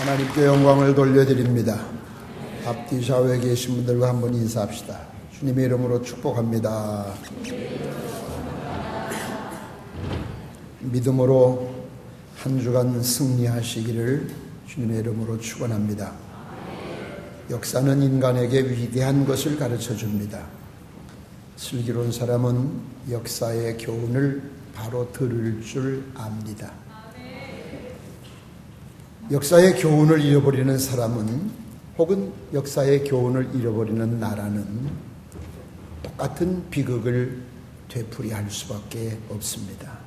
하나님께 영광을 돌려드립니다. 앞뒤 좌우에 계신 분들과 한번 인사합시다. 주님의 이름으로 축복합니다. 믿음으로 한 주간 승리하시기를 주님의 이름으로 축원합니다. 역사는 인간에게 위대한 것을 가르쳐 줍니다. 슬기로운 사람은 역사의 교훈을 바로 들을 줄 압니다. 역사의 교훈을 잃어버리는 사람은, 혹은 역사의 교훈을 잃어버리는 나라는 똑같은 비극을 되풀이할 수밖에 없습니다.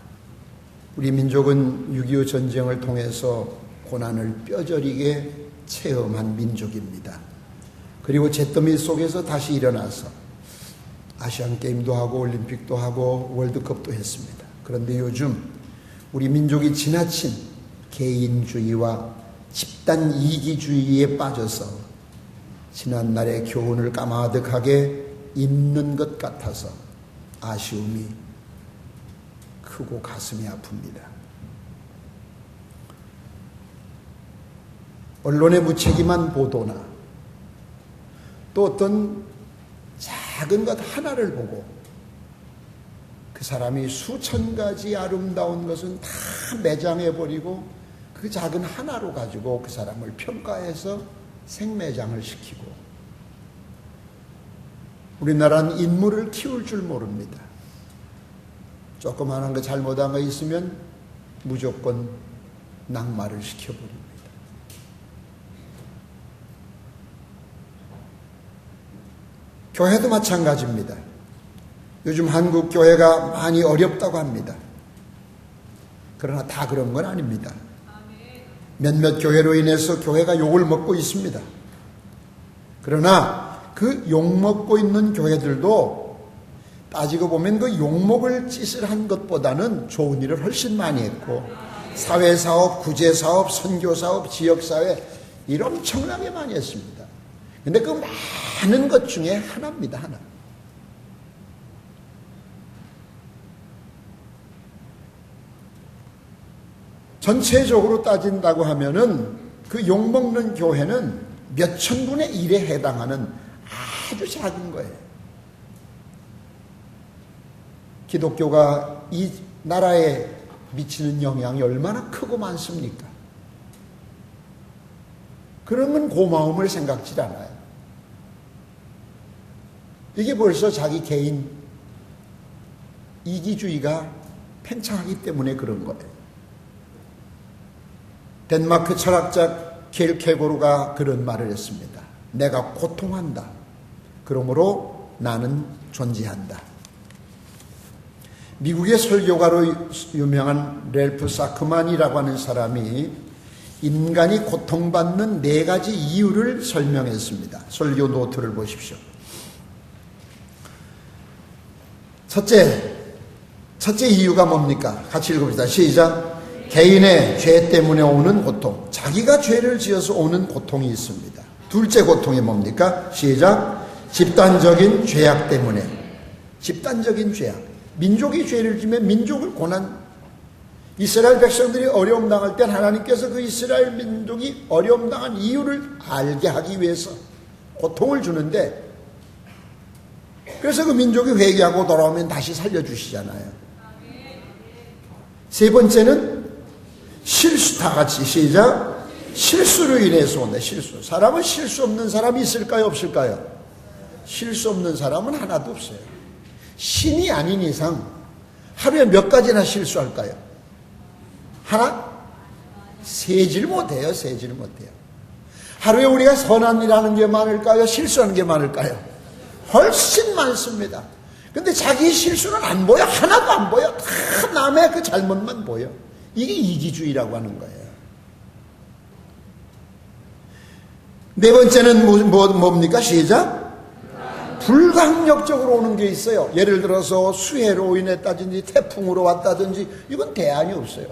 우리 민족은 6.25 전쟁을 통해서 고난을 뼈저리게 체험한 민족입니다. 그리고 잿더미 속에서 다시 일어나서 아시안게임도 하고 올림픽도 하고 월드컵도 했습니다. 그런데 요즘 우리 민족이 지나친 개인주의와 집단 이기주의에 빠져서 지난날의 교훈을 까마득하게 잊는 것 같아서 아쉬움이 크고 가슴이 아픕니다. 언론의 무책임한 보도나 또 어떤 작은 것 하나를 보고 그 사람이 수천 가지 아름다운 것은 다 매장해버리고 그 작은 하나로 가지고 그 사람을 평가해서 생매장을 시키고, 우리나라는 인물을 키울 줄 모릅니다. 조그마한 거 잘못한 거 있으면 무조건 낙마를 시켜버립니다. 교회도 마찬가지입니다. 요즘 한국 교회가 많이 어렵다고 합니다. 그러나 다 그런 건 아닙니다. 몇몇 교회로 인해서 교회가 욕을 먹고 있습니다. 그러나 그 욕먹고 있는 교회들도 따지고 보면 그 욕먹을 짓을 한 것보다는 좋은 일을 훨씬 많이 했고, 사회사업, 구제사업, 선교사업, 지역사회 일 엄청나게 많이 했습니다. 근데 그 많은 것 중에 하나입니다. 하나. 전체적으로 따진다고 하면은 그 욕먹는 교회는 몇천 분의 1에 해당하는 아주 작은 거예요. 기독교가 이 나라에 미치는 영향이 얼마나 크고 많습니까? 그런 건 고마움을 생각지 않아요. 이게 벌써 자기 개인 이기주의가 팽창하기 때문에 그런 거예요. 덴마크 철학자 킬케고르가 그런 말을 했습니다. 내가 고통한다. 그러므로 나는 존재한다. 미국의 설교가로 유명한 렐프 사크만이라고 하는 사람이 인간이 고통받는 4가지 이유를 설명했습니다. 설교 노트를 보십시오. 첫째 이유가 뭡니까? 같이 읽어봅시다. 시작. 개인의 죄 때문에 오는 고통, 자기가 죄를 지어서 오는 고통이 있습니다. 둘째 고통이 뭡니까? 시작. 집단적인 죄악 때문에. 집단적인 죄악. 민족이 죄를 지면 민족을 고난. 이스라엘 백성들이 어려움 당할 때 하나님께서 그 이스라엘 민족이 어려움 당한 이유를 알게 하기 위해서 고통을 주는데, 그래서 그 민족이 회개하고 돌아오면 다시 살려주시잖아요. 세 번째는 실수. 다 같이 시작. 실수로 인해서 온다. 실수. 사람은 실수 없는 사람이 있을까요? 없을까요? 실수 없는 사람은 하나도 없어요. 신이 아닌 이상 하루에 몇 가지나 실수할까요? 하나? 세질 못해요. 세질 못해요. 하루에 우리가 선한 일 하는 게 많을까요? 실수하는 게 많을까요? 훨씬 많습니다. 근데 자기 실수는 안 보여. 하나도 안 보여. 다 남의 그 잘못만 보여. 이게 이기주의라고 하는 거예요. 네 번째는 뭡니까? 시작. 불강력적으로 오는 게 있어요. 예를 들어서 수해로 인했다든지 태풍으로 왔다든지, 이건 대안이 없어요.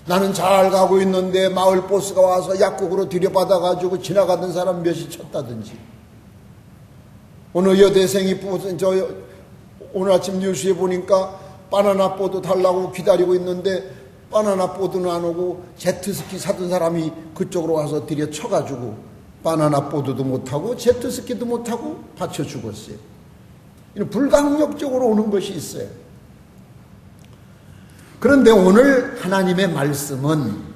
나는 잘 가고 있는데 마을 보스가 와서 약국으로 들여받아가지고 지나가던 사람 몇이 쳤다든지, 어느 여대생이 오늘 아침 뉴스에 보니까 바나나 보도 달라고 기다리고 있는데 바나나 보드는 안 오고 제트스키 사던 사람이 그쪽으로 와서 들여 쳐가지고 바나나 보드도 못하고 제트스키도 못하고 받쳐 죽었어요. 이런 불가항력적으로 오는 것이 있어요. 그런데 오늘 하나님의 말씀은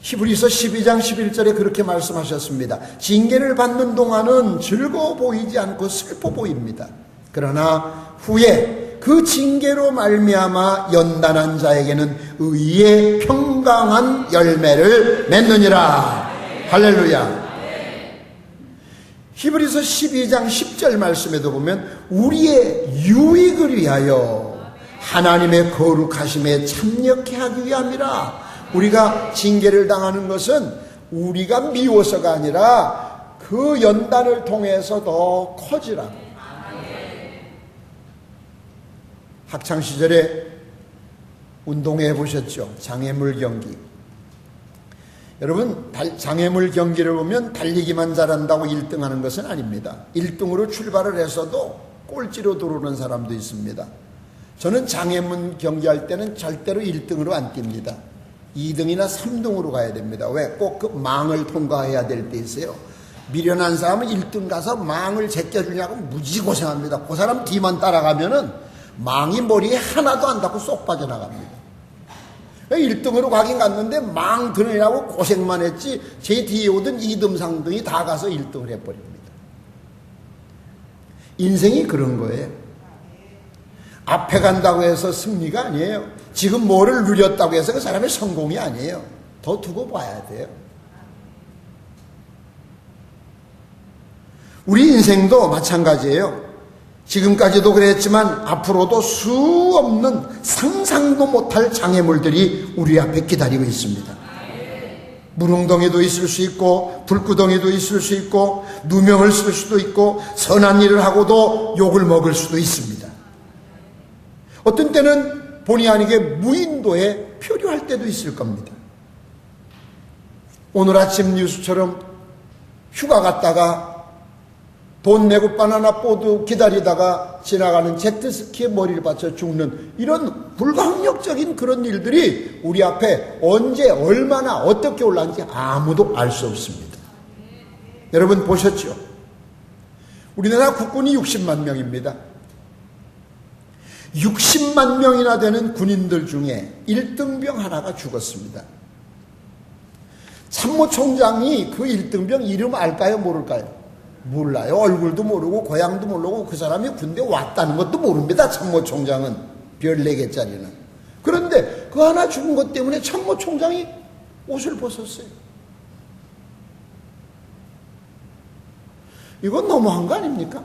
히브리서 12장 11절에 그렇게 말씀하셨습니다. 징계를 받는 동안은 즐거워 보이지 않고 슬퍼 보입니다. 그러나 후에 그 징계로 말미암아 연단한 자에게는 의의 평강한 열매를 맺느니라. 할렐루야. 히브리서 12장 10절 말씀에도 보면 우리의 유익을 위하여 하나님의 거룩하심에 참여케 하기 위함이라. 우리가 징계를 당하는 것은 우리가 미워서가 아니라 그 연단을 통해서 더 커지라고. 학창시절에 운동회 해보셨죠? 장애물 경기. 여러분, 장애물 경기를 보면 달리기만 잘한다고 1등 하는 것은 아닙니다. 1등으로 출발을 해서도 꼴찌로 들어오는 사람도 있습니다. 저는 장애물 경기할 때는 절대로 1등으로 안 뜁니다. 2등이나 3등으로 가야 됩니다. 왜? 꼭 그 망을 통과해야 될 때 있어요. 미련한 사람은 1등 가서 망을 제껴주냐고 무지 고생합니다. 그 사람 뒤만 따라가면은 망이 머리에 하나도 안 닿고 쏙 빠져나갑니다. 1등으로 가긴 갔는데 망 들으려고 고생만 했지 제 뒤에 오던 2등, 3등이 다 가서 1등을 해버립니다. 인생이 그런 거예요. 앞에 간다고 해서 승리가 아니에요. 지금 뭐를 누렸다고 해서 그 사람의 성공이 아니에요. 더 두고 봐야 돼요. 우리 인생도 마찬가지예요. 지금까지도 그랬지만 앞으로도 수없는 상상도 못할 장애물들이 우리 앞에 기다리고 있습니다. 물웅덩이도 있을 수 있고 불구덩이도 있을 수 있고 누명을 쓸 수도 있고 선한 일을 하고도 욕을 먹을 수도 있습니다. 어떤 때는 본의 아니게 무인도에 표류할 때도 있을 겁니다. 오늘 아침 뉴스처럼 휴가 갔다가 돈 내고 바나나 보드 기다리다가 지나가는 제트스키에 머리를 받쳐 죽는 이런 불가항력적인 그런 일들이 우리 앞에 언제 얼마나 어떻게 올라왔는지 아무도 알 수 없습니다. 여러분 보셨죠? 우리나라 국군이 60만 명입니다. 60만 명이나 되는 군인들 중에 1등병 하나가 죽었습니다. 참모총장이 그 1등병 이름 알까요? 모를까요? 몰라요. 얼굴도 모르고 고향도 모르고 그 사람이 군대 왔다는 것도 모릅니다. 참모총장은 별 4개짜리는. 그런데 그 하나 죽은 것 때문에 참모총장이 옷을 벗었어요. 이건 너무한 거 아닙니까?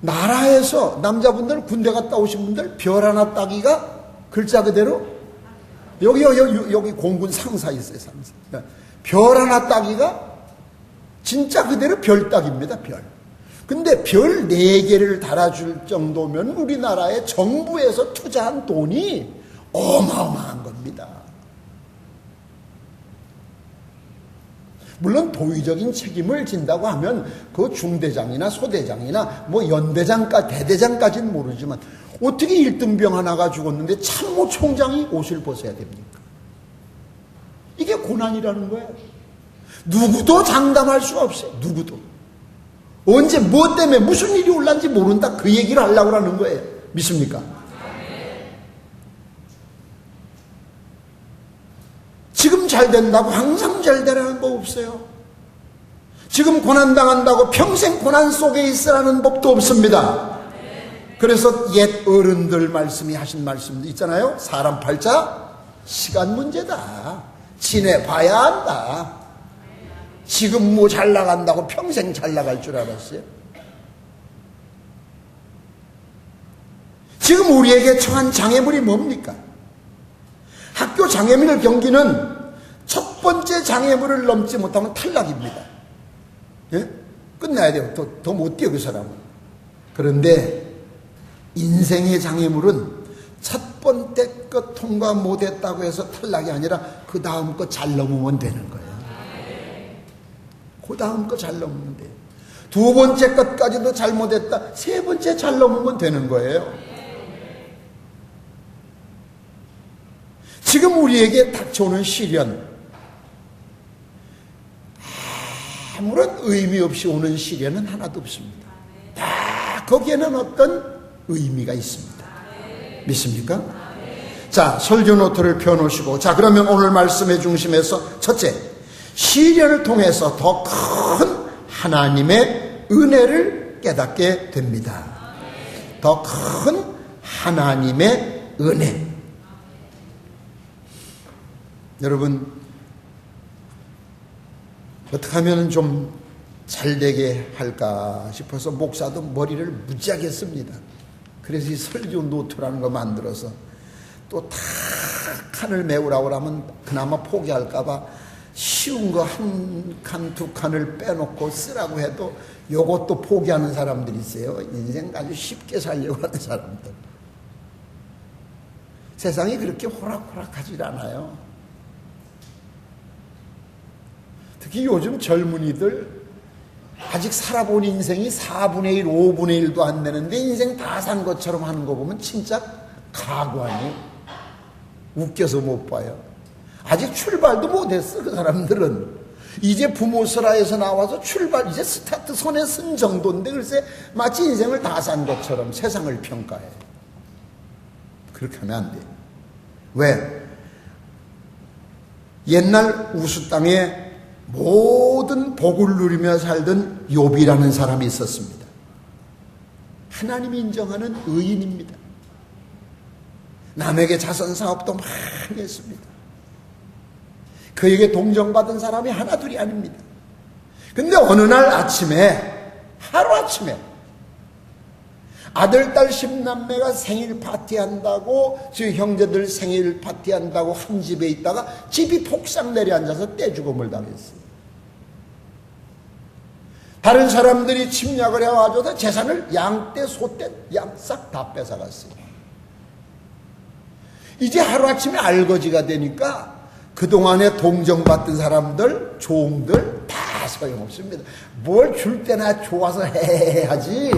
나라에서 남자분들 군대 갔다 오신 분들 별 하나 따기가 글자 그대로 여기 공군 상사 있어요. 상사. 별 하나 따기가 진짜 그대로 별 따기입니다. 별. 근데 별 4개를 달아줄 정도면 우리나라의 정부에서 투자한 돈이 어마어마한 겁니다. 물론 도의적인 책임을 진다고 하면 그 중대장이나 소대장이나 뭐 연대장까지 대대장까지는 모르지만 어떻게 1등병 하나가 죽었는데 참모총장이 옷을 벗어야 됩니까? 이게 고난이라는 거예요. 누구도 장담할 수가 없어요. 누구도. 언제 뭐 때문에 무슨 일이 올란지 모른다 그 얘기를 하려고 하는 거예요. 믿습니까? 지금 잘 된다고 항상 잘 되라는 법 없어요. 지금 고난당한다고 평생 고난 속에 있으라는 법도 없습니다. 그래서 옛 어른들 말씀이 하신 말씀도 있잖아요. 사람 팔자 시간 문제다. 지내봐야 한다. 지금 뭐 잘 나간다고 평생 잘 나갈 줄 알았어요? 지금 우리에게 처한 장애물이 뭡니까? 학교 장애물 경기는 첫 번째 장애물을 넘지 못하면 탈락입니다. 예? 끝나야 돼요. 더 못 뛰어 그 사람은. 그런데 인생의 장애물은 첫 번째 것 통과 못했다고 해서 탈락이 아니라 그 다음 거 잘 넘으면 되는 거예요. 그 다음 거 잘 넘으면 돼요. 두 번째 것까지도 잘못했다. 세 번째 잘 넘으면 되는 거예요. 지금 우리에게 닥쳐오는 시련, 아무런 의미 없이 오는 시련은 하나도 없습니다. 다 거기에는 어떤 의미가 있습니다. 믿습니까? 자, 설교 노트를 펴놓으시고, 자, 그러면 오늘 말씀의 중심에서 첫째, 시련을 통해서 더 큰 하나님의 은혜를 깨닫게 됩니다. 더 큰 하나님의 은혜. 여러분, 어떻게 하면 좀 잘되게 할까 싶어서 목사도 머리를 무지하게 씁니다. 그래서 이 설교 노트라는 거 만들어서 또 다 칸을 메우라고 하면 그나마 포기할까봐 쉬운 거 한 칸, 두 칸을 빼놓고 쓰라고 해도 요것도 포기하는 사람들이 있어요. 인생 아주 쉽게 살려고 하는 사람들. 세상이 그렇게 호락호락하지 않아요. 특히 요즘 젊은이들 아직 살아본 인생이 4분의 1, 5분의 1도 안 되는데 인생 다 산 것처럼 하는 거 보면 진짜 가관이 웃겨서 못 봐요. 아직 출발도 못했어. 그 사람들은 이제 부모스라에서 나와서 출발, 이제 스타트 손에 쓴 정도인데 글쎄 마치 인생을 다 산 것처럼 세상을 평가해. 그렇게 하면 안 돼요. 왜? 옛날 우수 땅에 모든 복을 누리며 살던 욥이라는 사람이 있었습니다. 하나님이 인정하는 의인입니다. 남에게 자선 사업도 많이 했습니다. 그에게 동정받은 사람이 하나 둘이 아닙니다. 근데 어느 날 아침에, 하루아침에 아들, 딸 10남매가 생일 파티한다고, 저 형제들 생일 파티한다고 한 집에 있다가 집이 폭삭 내려앉아서 떼죽음을 당했어요. 다른 사람들이 침략을 해와줘서 재산을 양떼, 소떼, 양 싹 다 뺏어갔어요. 이제 하루아침에 알거지가 되니까 그동안에 동정받던 사람들, 종들 다 소용없습니다. 뭘 줄 때나 좋아서 해야지.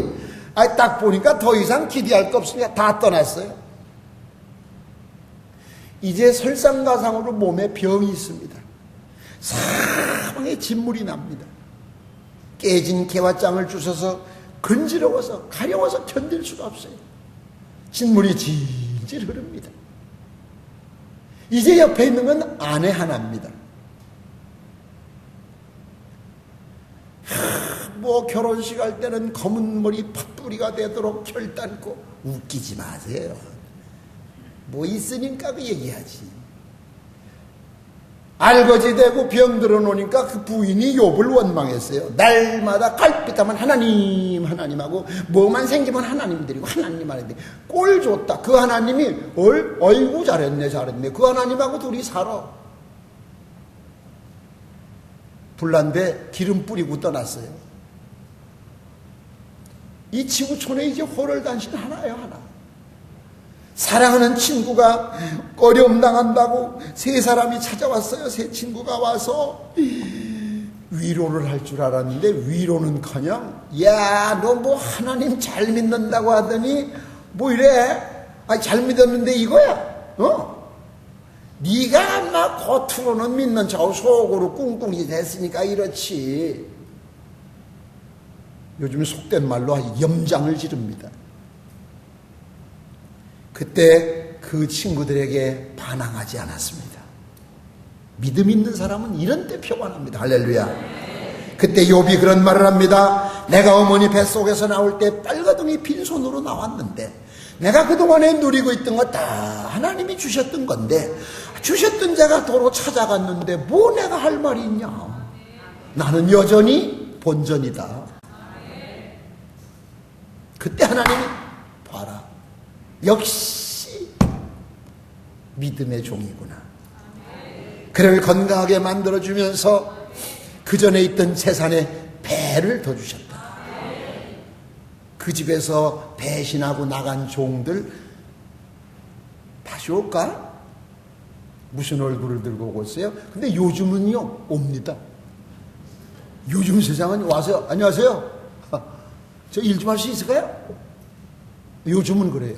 딱 보니까 더 이상 기대할 거 없으니까 다 떠났어요. 이제 설상가상으로 몸에 병이 있습니다. 사방에 진물이 납니다. 깨진 개화장을 주셔서 근지러워서 가려워서 견딜 수가 없어요. 진물이 질질 흐릅니다. 이제 옆에 있는 건 아내 하나입니다. 뭐 결혼식 할 때는 검은 머리 팥뿌리가 되도록 결단코 웃기지 마세요. 뭐 있으니까 그 얘기하지. 알거지 되고 병 들어놓으니까 그 부인이 욥을 원망했어요. 날마다 갈빛하면 하나님 하나님하고 뭐만 생기면 하나님 드리고 하나님만 드리고 꼴 좋다. 그 하나님이 어이구 잘했네 잘했네. 그 하나님하고 둘이 살아. 불난데 기름 뿌리고 떠났어요. 이 지구촌에 이제 호롤단신 하나예요 하나. 사랑하는 친구가 어려움 당한다고 세 사람이 찾아왔어요. 세 친구가 와서 위로를 할 줄 알았는데 위로는커녕 야, 너 뭐 하나님 잘 믿는다고 하더니 뭐 이래? 잘 믿었는데 이거야? 네가 막 겉으로는 믿는 척 속으로 꿍꿍이 됐으니까 이렇지. 요즘 속된 말로 염장을 지릅니다. 그때 그 친구들에게 반항하지 않았습니다. 믿음 있는 사람은 이런 때 평안합니다. 할렐루야. 그때 욥이 그런 말을 합니다. 내가 어머니 뱃속에서 나올 때 빨가둥이 빈손으로 나왔는데 내가 그동안에 누리고 있던 거 다 하나님이 주셨던 건데 주셨던 자가 도로 찾아갔는데 뭐 내가 할 말이 있냐. 나는 여전히 본전이다. 그때 하나님이 봐라. 역시 믿음의 종이구나. 그를 건강하게 만들어주면서 그 전에 있던 재산에 배를 더 주셨다. 그 집에서 배신하고 나간 종들 다시 올까? 무슨 얼굴을 들고 오고 있어요? 근데 요즘은요 옵니다. 요즘 세상은 와서 안녕하세요. 저 일 좀 할 수 있을까요? 요즘은 그래요.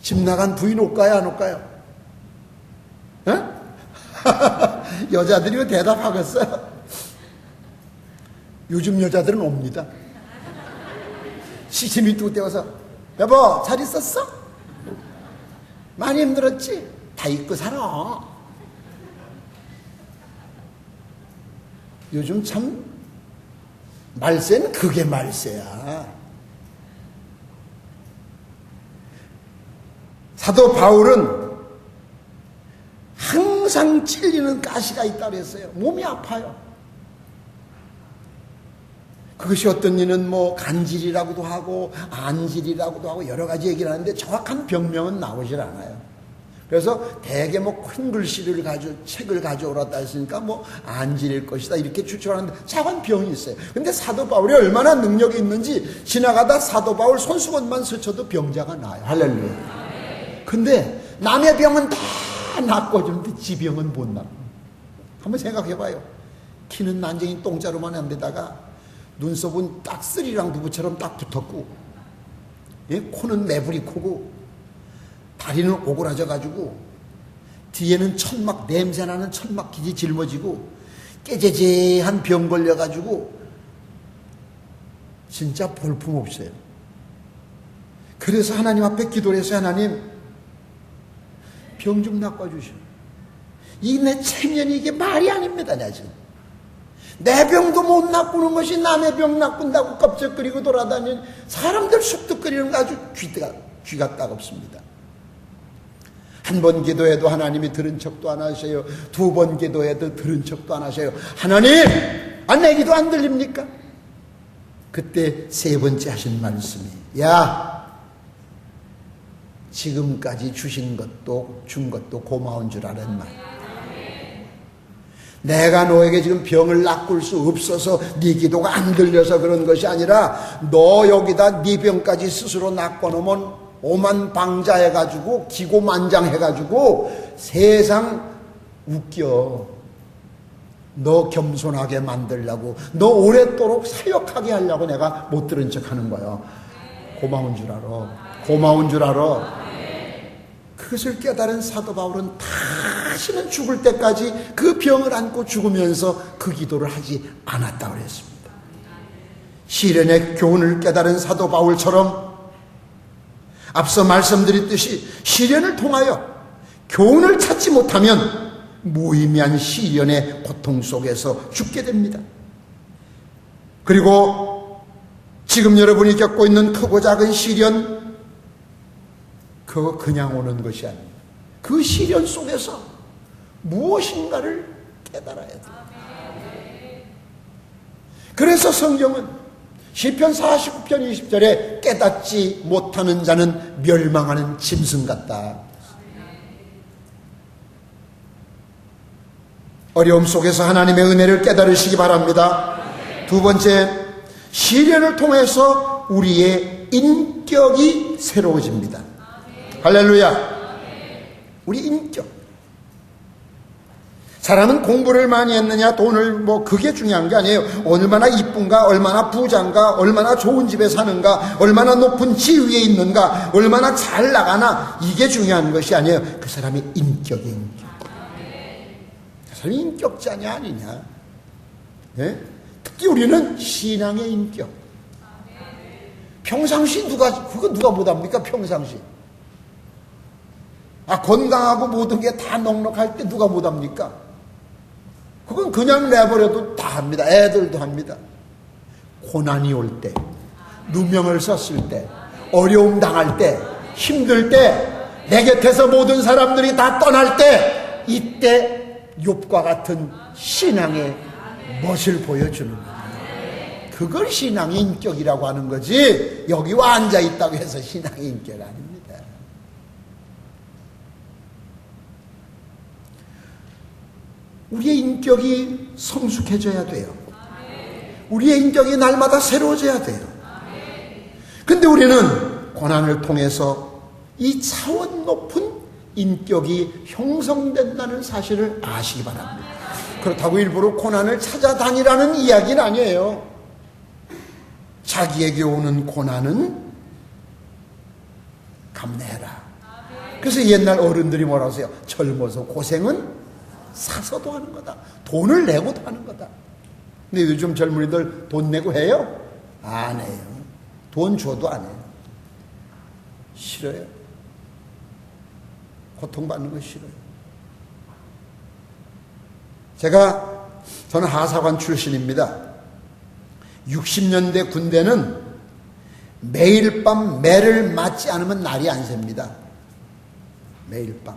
집 나간 부인 올까요, 안 올까요? 어? 여자들이 대답하겠어요? 요즘 여자들은 옵니다. 시침이 뚝 떼어서 여보 잘 있었어? 많이 힘들었지? 다 잊고 살아. 요즘 참 말세는 그게 말세야. 사도 바울은 항상 찔리는 가시가 있다고 했어요. 몸이 아파요. 그것이 어떤 이는 뭐 간질이라고도 하고 안질이라고도 하고 여러 가지 얘기를 하는데 정확한 병명은 나오질 않아요. 그래서 대개 뭐 큰 글씨를 책을 가져오라다 했으니까 뭐 안질일 것이다 이렇게 추측하는데 작은 병이 있어요. 근데 사도 바울이 얼마나 능력이 있는지 지나가다 사도 바울 손수건만 스쳐도 병자가 나요. 할렐루야. 근데 남의 병은 다 낫고주는데 지 병은 못 낫고. 한번 생각해봐요. 키는 난쟁이 똥자루만 안 되다가 눈썹은 딱 쓰리랑 두부처럼 딱 붙었고, 예? 코는 매부리 코고, 다리는 오그라져가지고, 뒤에는 천막, 냄새나는 천막 기지 짊어지고, 깨재재한 병 걸려가지고, 진짜 볼품없어요. 그래서 하나님 앞에 기도를 해서 하나님, 병 좀 낚아주시오. 이 내 체면이 이게 말이 아닙니다, 내가 지금. 내 병도 못 낚는 것이 남의 병 낚는다고 껍적거리고 돌아다니는 사람들 쑥득거리는 거 아주 귀가 따갑습니다. 한 번 기도해도 하나님이 들은 척도 안 하셔요. 두 번 기도해도 들은 척도 안 하셔요. 하나님! 내 기도 안 들립니까? 그때 세 번째 하신 말씀이 야! 지금까지 주신 것도 준 것도 고마운 줄 아는 말. 내가 너에게 지금 병을 낚을 수 없어서 네 기도가 안 들려서 그런 것이 아니라 너 여기다 네 병까지 스스로 낚아놓으면 오만방자해가지고 기고만장해가지고 세상 웃겨. 너 겸손하게 만들려고 너 오랫도록 사역하게 하려고 내가 못 들은 척 하는 거야. 고마운 줄 알아. 고마운 줄 알아. 그것을 깨달은 사도 바울은 다시는 죽을 때까지 그 병을 안고 죽으면서 그 기도를 하지 않았다고 그랬습니다. 시련의 교훈을 깨달은 사도 바울처럼 앞서 말씀드렸듯이 시련을 통하여 교훈을 찾지 못하면 무의미한 시련의 고통 속에서 죽게 됩니다. 그리고 지금 여러분이 겪고 있는 크고 작은 시련, 그거 그냥 오는 것이 아닙니다. 그 시련 속에서 무엇인가를 깨달아야 돼요. 그래서 성경은 시편 49편 20절에 깨닫지 못하는 자는 멸망하는 짐승 같다. 어려움 속에서 하나님의 은혜를 깨달으시기 바랍니다. 두 번째, 시련을 통해서 우리의 인격이 새로워집니다. 할렐루야. 우리 인격. 사람은 공부를 많이 했느냐, 돈을 그게 중요한 게 아니에요. 얼마나 이쁜가, 얼마나 부자인가, 얼마나 좋은 집에 사는가, 얼마나 높은 지위에 있는가, 얼마나 잘 나가나, 이게 중요한 것이 아니에요. 그 사람의 인격이 인격. 그 사람이 인격자냐 아니냐. 예? 특히 우리는 신앙의 인격. 평상시 그거 누가 못합니까? 평상시. 건강하고 모든 게 다 넉넉할 때 누가 못합니까? 그건 그냥 내버려도 다 합니다. 애들도 합니다. 고난이 올 때, 누명을 썼을 때, 어려움 당할 때, 힘들 때, 내 곁에서 모든 사람들이 다 떠날 때, 이때 욥과 같은 신앙의 멋을 보여주는 거예요. 그걸 신앙의 인격이라고 하는 거지, 여기 와 앉아있다고 해서 신앙의 인격 아닙니다. 우리의 인격이 성숙해져야 돼요. 우리의 인격이 날마다 새로워져야 돼요. 근데 우리는 고난을 통해서 이 차원 높은 인격이 형성된다는 사실을 아시기 바랍니다. 그렇다고 일부러 고난을 찾아다니라는 이야기는 아니에요. 자기에게 오는 고난은 감내해라. 그래서 옛날 어른들이 뭐라고 하세요? 젊어서 고생은 사서도 하는 거다. 돈을 내고도 하는 거다. 근데 요즘 젊은이들 돈 내고 해요? 안 해요. 돈 줘도 안 해요. 싫어요. 고통받는 거 싫어요. 저는 하사관 출신입니다. 60년대 군대는 매일 밤 매를 맞지 않으면 날이 안 셉니다. 매일 밤.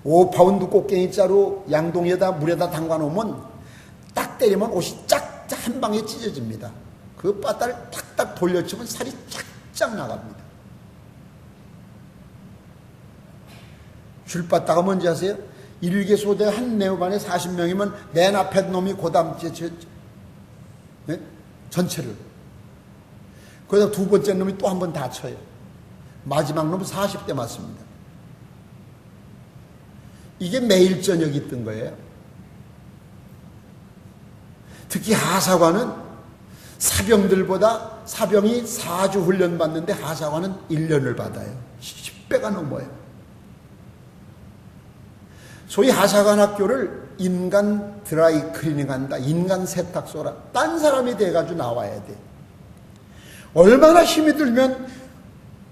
5파운드 꽃갱이자루 양동이에다 물에다 담가놓으면 딱 때리면 옷이 쫙쫙 한 방에 찢어집니다. 그 바다를 탁탁 돌려치면 살이 쫙쫙 나갑니다. 줄바다가 뭔지 아세요? 일개 소대 한 내후반에 40명이면 맨 앞에 놈이 고담 네? 전체를. 그러다 두 번째 놈이 또 한 번 다쳐요. 마지막 놈은 40대 맞습니다. 이게 매일 저녁이 있던 거예요. 특히 하사관은 사병들보다 사병이 4주 훈련 받는데 하사관은 1년을 받아요. 10배가 넘어요. 소위 하사관 학교를 인간 드라이 클리닝 한다. 인간 세탁소라. 딴 사람이 돼가지고 나와야 돼. 얼마나 힘이 들면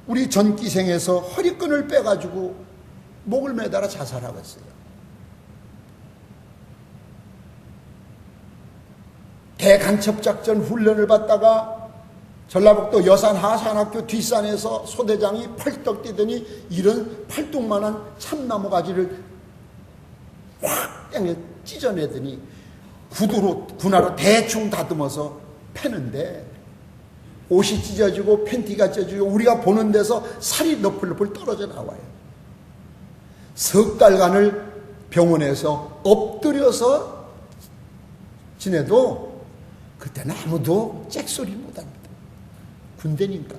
우리 전기생에서 허리끈을 빼가지고 목을 매달아 자살하겠어요. 대간첩작전 훈련을 받다가 전라북도 여산 하산학교 뒷산에서 소대장이 펄떡 뛰더니 이런 팔뚝만한 참나무 가지를 확 땡겨 찢어내더니 군화로 대충 다듬어서 패는데 옷이 찢어지고 팬티가 찢어지고 우리가 보는 데서 살이 너풀너풀 떨어져 나와요. 석 달간을 병원에서 엎드려서 지내도 그때는 아무도 잭소리 못합니다. 군대니까.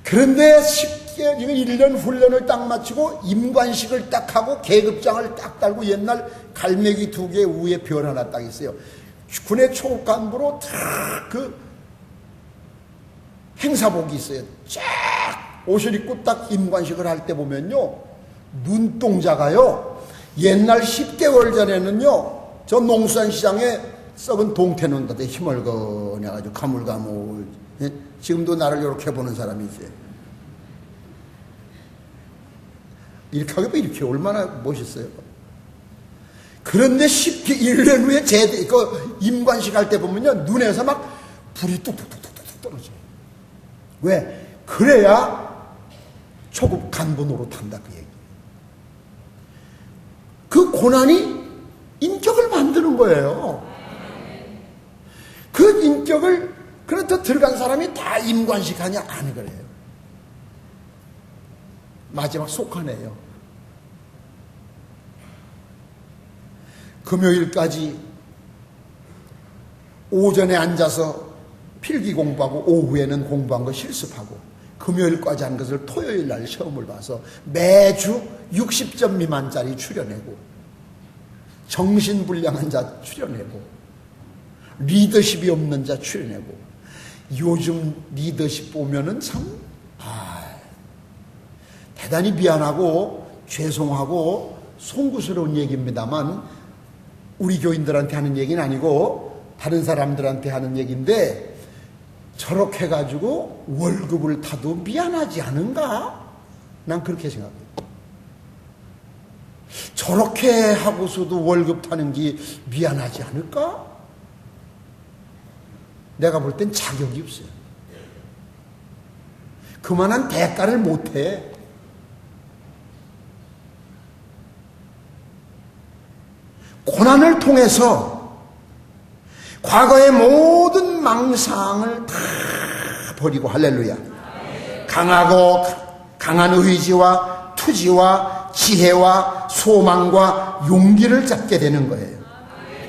그런데 쉽게 1년 훈련을 딱 마치고 임관식을 딱 하고 계급장을 딱 달고 옛날 갈매기 2개 위에 별 하나 딱 있어요. 군의 초급 간부로 딱 그 행사복이 있어요. 쫙 옷을 입고 딱 임관식을 할 때 보면요, 눈동자가요, 옛날 10개월 전에는요, 저 농수산 시장에 썩은 동태는 것에 희멀거려가지고 가물가물, 예? 지금도 나를 이렇게 보는 사람이 있어요. 이렇게 하기도 이렇게 얼마나 멋있어요. 그런데 1년 후에 그 임관식 할 때 보면요, 눈에서 막 불이 뚝뚝뚝뚝뚝 떨어져요. 왜? 그래야 초급 간부 노릇한다 그 얘기. 그 고난이 인격을 만드는 거예요. 그 인격을 그렇다 들어간 사람이 다 임관식 하냐? 안 그래요. 마지막 속하네요. 금요일까지 오전에 앉아서 필기 공부하고 오후에는 공부한 거 실습하고 금요일까지 한 것을 토요일 날 시험을 봐서 매주 60점 미만짜리 추려내고 정신불량한 자 추려내고 리더십이 없는 자 추려내고 요즘 리더십 보면은 참 대단히 미안하고 죄송하고 송구스러운 얘기입니다만 우리 교인들한테 하는 얘기는 아니고 다른 사람들한테 하는 얘기인데 저렇게 해가지고 월급을 타도 미안하지 않은가? 난 그렇게 생각해요. 저렇게 하고서도 월급 타는 게 미안하지 않을까? 내가 볼 땐 자격이 없어요. 그만한 대가를 못해. 고난을 통해서 과거의 모든 망상을 다 버리고 할렐루야. 강하고 강한 의지와 투지와 지혜와 소망과 용기를 잡게 되는 거예요.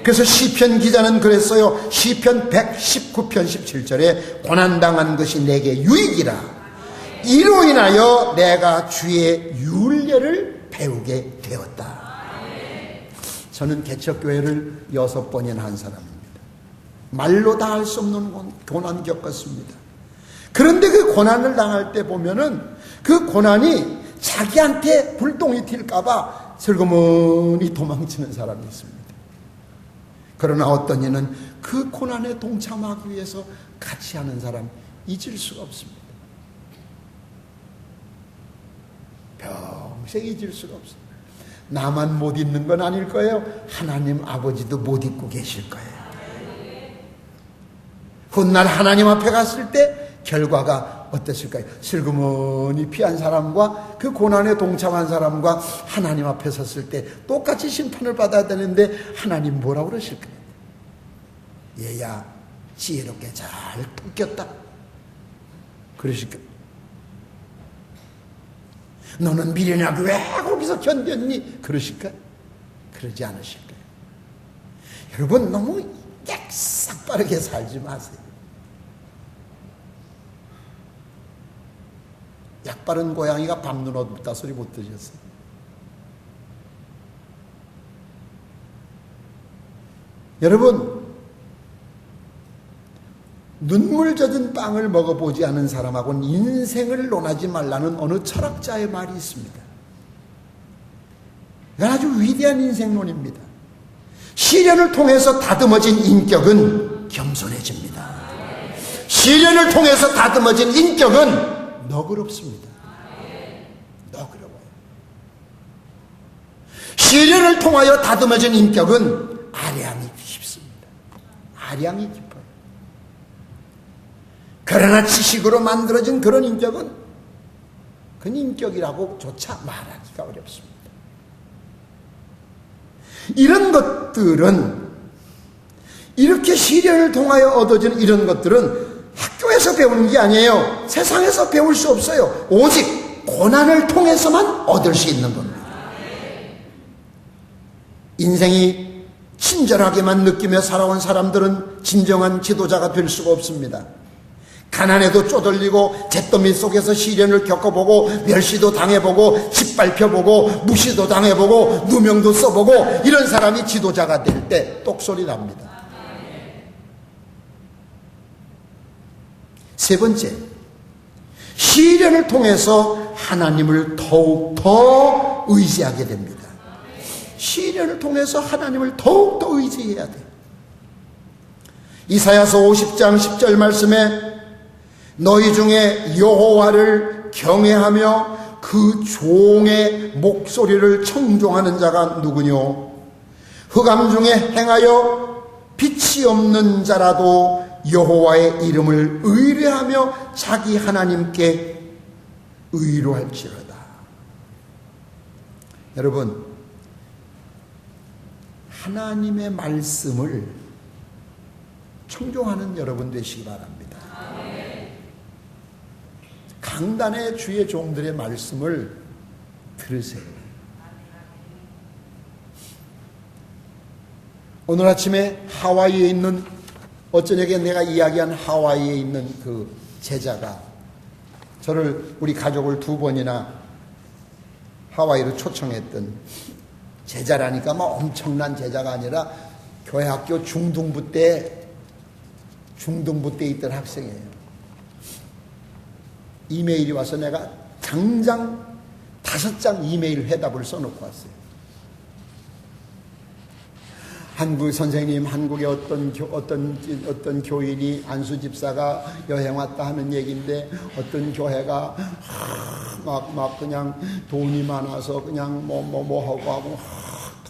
그래서 시편 기자는 그랬어요. 시편 119편 17절에 고난당한 것이 내게 유익이라. 이로 인하여 내가 주의 윤례를 배우게 되었다. 저는 개척교회를 6번이나 한 사람입니다. 말로 다 할 수 없는 고난 겪었습니다. 그런데 그 고난을 당할 때 보면은 그 고난이 자기한테 불똥이 튈까봐 슬그머니 도망치는 사람이 있습니다. 그러나 어떤 이는 그 고난에 동참하기 위해서 같이 하는 사람 잊을 수가 없습니다. 평생 잊을 수가 없습니다. 나만 못 잊는 건 아닐 거예요. 하나님 아버지도 못 잊고 계실 거예요. 훗날 하나님 앞에 갔을 때 결과가 어땠을까요? 슬그머니 피한 사람과 그 고난에 동참한 사람과 하나님 앞에 섰을 때 똑같이 심판을 받아야 되는데 하나님 뭐라고 그러실까요? 얘야 지혜롭게 잘 끊겼다 그러실까요? 너는 미련하게 왜 거기서 견뎠니? 그러실까요? 그러지 않으실까요? 여러분 너무 약삭 빠르게 살지 마세요. 약 바른 고양이가 밤눈 어둡다 소리 못 들으셨어요? 여러분 눈물 젖은 빵을 먹어보지 않은 사람하고는 인생을 논하지 말라는 어느 철학자의 말이 있습니다. 이건 아주 위대한 인생론입니다. 시련을 통해서 다듬어진 인격은 겸손해집니다. 시련을 통해서 다듬어진 인격은 너그럽습니다. 너그러워요. 시련을 통하여 다듬어진 인격은 아량이 깊습니다. 아량이 깊어요. 그러나 지식으로 만들어진 그런 인격은 그 인격이라고조차 말하기가 어렵습니다. 이런 것들은 이렇게 시련을 통하여 얻어지는 이런 것들은 학교에서 배우는 게 아니에요. 세상에서 배울 수 없어요. 오직 고난을 통해서만 얻을 수 있는 겁니다. 인생이 친절하게만 느끼며 살아온 사람들은 진정한 지도자가 될 수가 없습니다. 가난에도 쪼들리고 잿더미 속에서 시련을 겪어보고 멸시도 당해보고 짓밟혀보고 무시도 당해보고 누명도 써보고 이런 사람이 지도자가 될 때 똑소리 납니다. 세 번째, 시련을 통해서 하나님을 더욱더 의지하게 됩니다. 시련을 통해서 하나님을 더욱더 의지해야 돼요. 이사야서 50장 10절 말씀에 너희 중에 여호와를 경외하며 그 종의 목소리를 청종하는 자가 누구뇨? 흑암 중에 행하여 빛이 없는 자라도 여호와의 이름을 의뢰하며 자기 하나님께 의로할지로다. 여러분, 하나님의 말씀을 청종하는 여러분 되시기 바랍니다. 강단의 주의 종들의 말씀을 들으세요. 오늘 아침에 하와이에 있는 어쩌냐게 내가 이야기한 하와이에 있는 그 제자가 저를 우리 가족을 2번이나 하와이로 초청했던 제자라니까 뭐 엄청난 제자가 아니라 교회 학교 중등부 때 있던 학생이에요. 이메일이 와서 내가 당장 5장 이메일 회답을 써놓고 왔어요. 한국 선생님, 한국의 어떤 교인이 안수 집사가 여행 왔다 하는 얘기인데 어떤 교회가 막 그냥 돈이 많아서 그냥 뭐 하고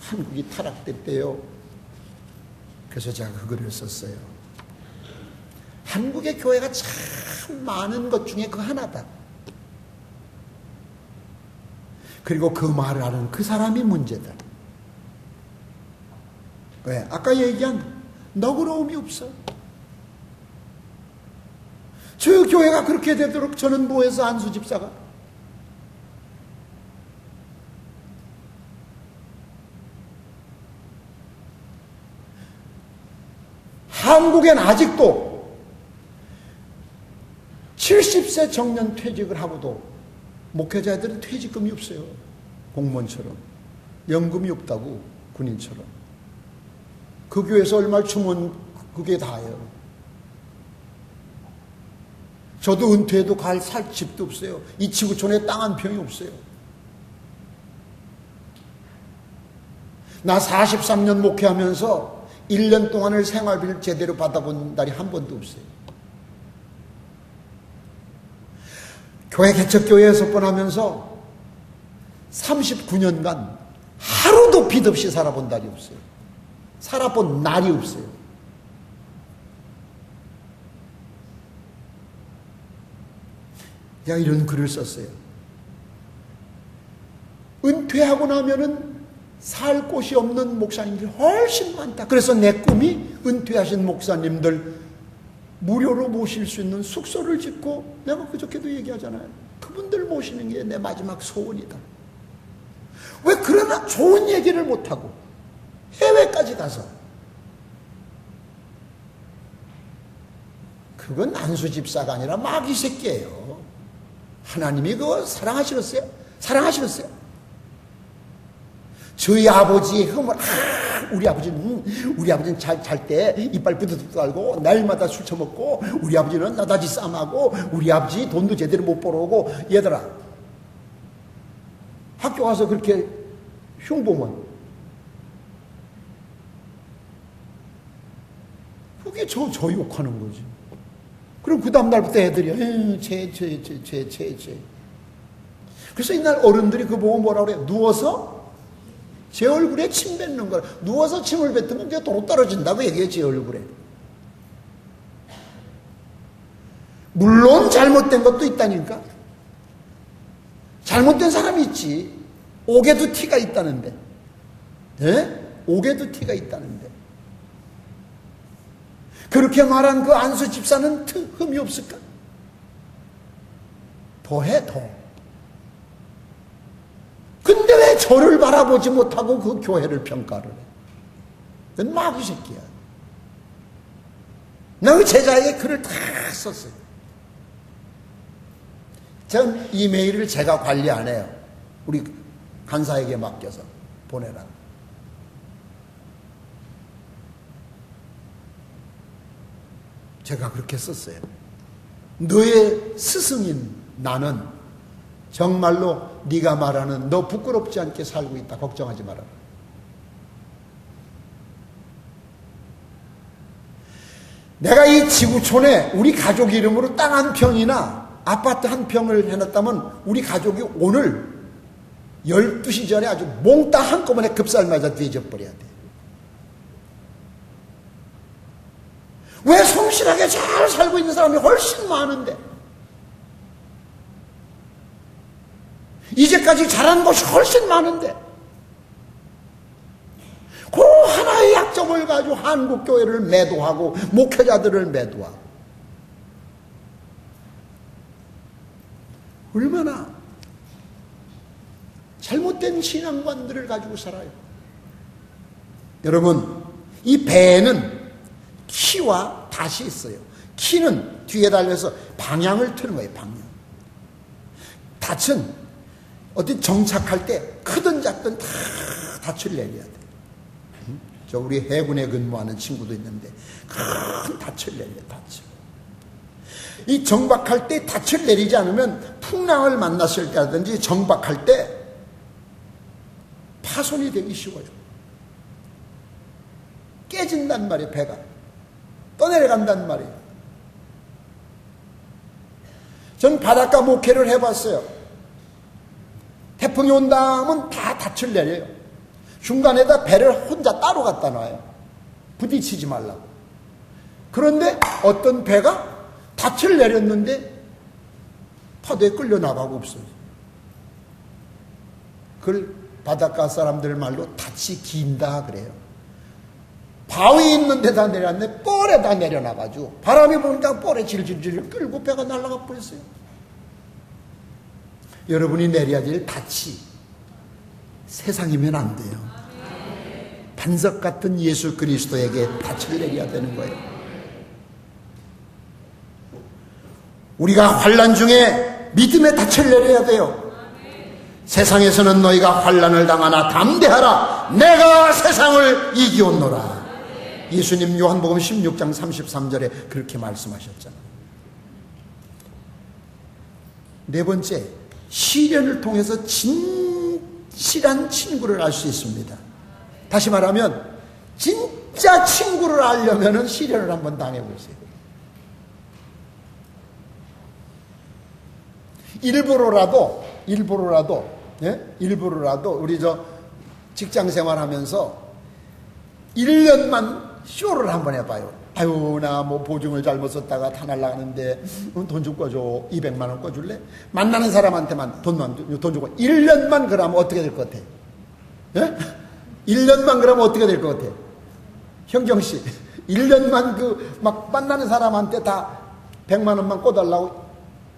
한국이 타락됐대요. 그래서 제가 그거를 썼어요. 한국의 교회가 참 많은 것 중에 그 하나다. 그리고 그 말을 하는 그 사람이 문제다. 왜? 아까 얘기한 너그러움이 없어. 저 교회가 그렇게 되도록 저는 뭐해서 안수 집사가? 한국엔 아직도 70세 정년 퇴직을 하고도 목회자들은 퇴직금이 없어요. 공무원처럼. 연금이 없다고, 군인처럼. 그 교회에서 얼마를 주면 그게 다예요. 저도 은퇴해도 살 집도 없어요. 이 지구촌에 땅 한 평이 없어요. 나 43년 목회하면서 1년 동안을 생활비를 제대로 받아본 날이 한 번도 없어요. 교회 개척교회에 석번하면서 39년간 하루도 빚 없이 살아본 날이 없어요. 살아본 날이 없어요. 제가 이런 글을 썼어요. 은퇴하고 나면은 살 곳이 없는 목사님들이 훨씬 많다. 그래서 내 꿈이 은퇴하신 목사님들 무료로 모실 수 있는 숙소를 짓고, 내가 그저께도 얘기하잖아요. 그분들 모시는 게 내 마지막 소원이다. 왜 그러나 좋은 얘기를 못하고 해외까지 가서, 그건 안수 집사가 아니라 마귀 새끼예요. 하나님이 그거 사랑하시겠어요? 사랑하시겠어요? 저희 아버지의 흠을, 우리 아버지는 잘 때 이빨 부드득 달고 날마다 술 처먹고, 우리 아버지는 나다지 싸움하고, 우리 아버지 돈도 제대로 못 벌어오고. 얘들아, 학교 가서 그렇게 흉보면 그게 저 욕하는 거지. 그럼 그 다음날부터 애들이 그래서 이날 어른들이 그거 보고 뭐라 그래요? 누워서 제 얼굴에 침 뱉는 거라. 누워서 침을 뱉으면 이제 도로 떨어진다고 얘기해요. 제 얼굴에. 물론 잘못된 것도 있다니까. 잘못된 사람이 있지. 옥에도 티가 있다는데. 예? 옥에도 티가 있다는데. 그렇게 말한 그 안수 집사는 흠이 없을까? 더해, 더. 근데 왜 저를 바라보지 못하고 그 교회를 평가를 해? 그건 마귀 새끼야. 나 그 제자에게 글을 다 썼어요. 전 이메일을 제가 관리 안 해요. 우리 간사에게 맡겨서 보내라. 제가 그렇게 썼어요. 너의 스승인 나는 정말로 네가 말하는 너 부끄럽지 않게 살고 있다. 걱정하지 마라. 내가 이 지구촌에 우리 가족 이름으로 땅 한 평이나 아파트 한 평을 해놨다면 우리 가족이 오늘 12시 전에 아주 몽땅 한꺼번에 급살맞아 뒤져버려야 돼. 왜 성실하게 잘 살고 있는 사람이 훨씬 많은데, 이제까지 잘한 것이 훨씬 많은데, 그 하나의 약점을 가지고 한국교회를 매도하고 목회자들을 매도하고, 얼마나 잘못된 신앙관들을 가지고 살아요. 여러분, 이 배에는 키와 닷이 있어요. 키는 뒤에 달려서 방향을 트는 거예요. 방향. 닷은 어디 정착할 때 크든 작든 다 닷을 내려야 돼. 저 우리 해군에 근무하는 친구도 있는데 큰 닷을 내려요. 닷을. 이 정박할 때 닻을 내리지 않으면 풍랑을 만났을 때라든지 정박할 때 파손이 되기 쉬워요. 깨진단 말이에요. 배가 떠내려간단 말이에요. 전 바닷가 목회를 해봤어요. 태풍이 온다 하면 다 닻을 내려요. 중간에다 배를 혼자 따로 갖다 놔요. 부딪히지 말라고. 그런데 어떤 배가 닻을 내렸는데 파도에 끌려 나가고 없어요. 그걸 바닷가 사람들 말로 닻이 긴다 그래요. 바위 있는 데다 내렸는데 뻘에다 내려놔가지고 바람이 부니까 뻘에 질질질 끌고 배가 날아가 버렸어요. 여러분이 내려야 될 닻이 세상이면 안 돼요. 반석 같은 예수 그리스도에게 닻을 내려야 되는 거예요. 우리가 환난 중에 믿음의 닻을 내려야 돼요. 세상에서는 너희가 환난을 당하나 담대하라. 내가 세상을 이기었노라. 예수님 요한복음 16장 33절에 그렇게 말씀하셨잖아요. 네 번째, 시련을 통해서 진실한 친구를 알 수 있습니다. 다시 말하면 진짜 친구를 알려면 시련을 한번 당해보세요. 일부러라도 우리 직장 생활하면서 1년만 쇼를 한번 해봐요. 아유, 나 뭐 보증을 잘못 썼다가 다 날라가는데 돈 좀 꺼줘. 200만 원 꺼줄래? 만나는 사람한테만 돈 주고 1년만 그러면 어떻게 될 것 같아? 예? 1년만 그러면 어떻게 될 것 같아? 형경씨, 1년만 막 만나는 사람한테 다 100만 원만 꺼달라고